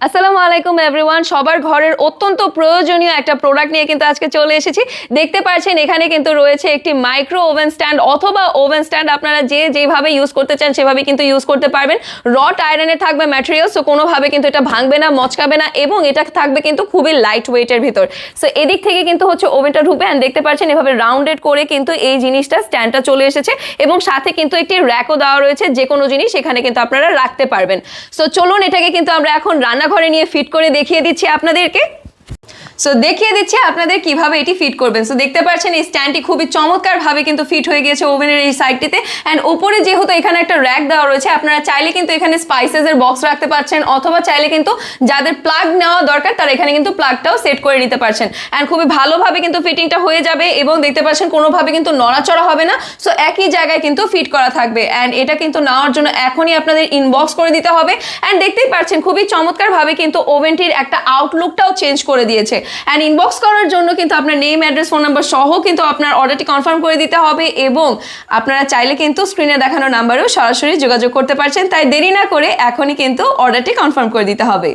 আসসালামু আলাইকুম এভরিওয়ান, সবার ঘরের অত্যন্ত প্রয়োজনীয় একটা প্রোডাক্ট নিয়ে কিন্তু আজকে চলে এসেছি। দেখতে পাচ্ছেন এখানে কিন্তু রয়েছে একটি মাইক্রো ওভেন স্ট্যান্ড অথবা ওভেন স্ট্যান্ড। আপনারা যেভাবে ইউজ করতে চান সেভাবে কিন্তু ইউজ করতে পারবেন। রড আয়রনে থাকবে ম্যাটেরিয়াল, সো কোনোভাবে কিন্তু এটা ভাঙবে না, মচকাবে না এবং এটা থাকবে কিন্তু খুবই লাইট ওয়েটের ভিতর। সো এদিক থেকে কিন্তু হচ্ছে ওভেনটা ঢুকবে অ্যান্ড দেখতে পাচ্ছেন এভাবে রাউন্ডেড করে কিন্তু এই জিনিসটা স্ট্যান্ডটা চলে এসেছে এবং সাথে কিন্তু একটি র্যাকও দেওয়া রয়েছে, যে কোনো জিনিস এখানে কিন্তু আপনারা রাখতে পারবেন। সো চলুন এটাকে কিন্তু আমরা এখন রান্নাঘরে নিয়ে ফিট করে দেখিয়ে দিচ্ছি আপনাদেরকে। সো দেখিয়ে দিচ্ছি আপনাদের কিভাবে এটি ফিট করবেন। সো দেখতে পাচ্ছেন এই স্ট্যান্ডটি খুবই চমৎকারভাবে কিন্তু ফিট হয়ে গিয়েছে ওভেনের এই সাইডটিতে। অ্যান্ড উপরে যেহেতু এখানে একটা র্যাক দেওয়া রয়েছে, আপনারা চাইলে কিন্তু এখানে স্পাইসেসের বক্স রাখতে পারছেন অথবা চাইলে কিন্তু যাদের প্লাগ নেওয়া দরকার তারা এখানে কিন্তু প্লাগটাও সেট করে নিতে পারছেন। অ্যান্ড খুবই ভালোভাবে কিন্তু ফিটিংটা হয়ে যাবে এবং দেখতে পাচ্ছেন কোনোভাবে কিন্তু নড়াচড়া হবে না। সো একই জায়গায় কিন্তু ফিট করা থাকবে। অ্যান্ড এটা কিন্তু নেওয়ার জন্য এখনই আপনাদের ইনবক্স করে দিতে হবে। অ্যান্ড দেখতেই পাচ্ছেন খুবই চমৎকারভাবে কিন্তু ওভেনটির একটা আউটলুকটাও চেঞ্জ করে দিয়েছে। অ্যান্ড ইনবক্স করার জন্য কিন্তু আপনার নেম, অ্যাড্রেস, ফোন নাম্বার সহ কিন্তু আপনার অর্ডারটি কনফার্ম করে দিতে হবে এবং আপনারা চাইলে কিন্তু স্ক্রিনে দেখানো নাম্বারেও সরাসরি যোগাযোগ করতে পারছেন। তাই দেরি না করে এখনই কিন্তু অর্ডারটি কনফার্ম করে দিতে হবে।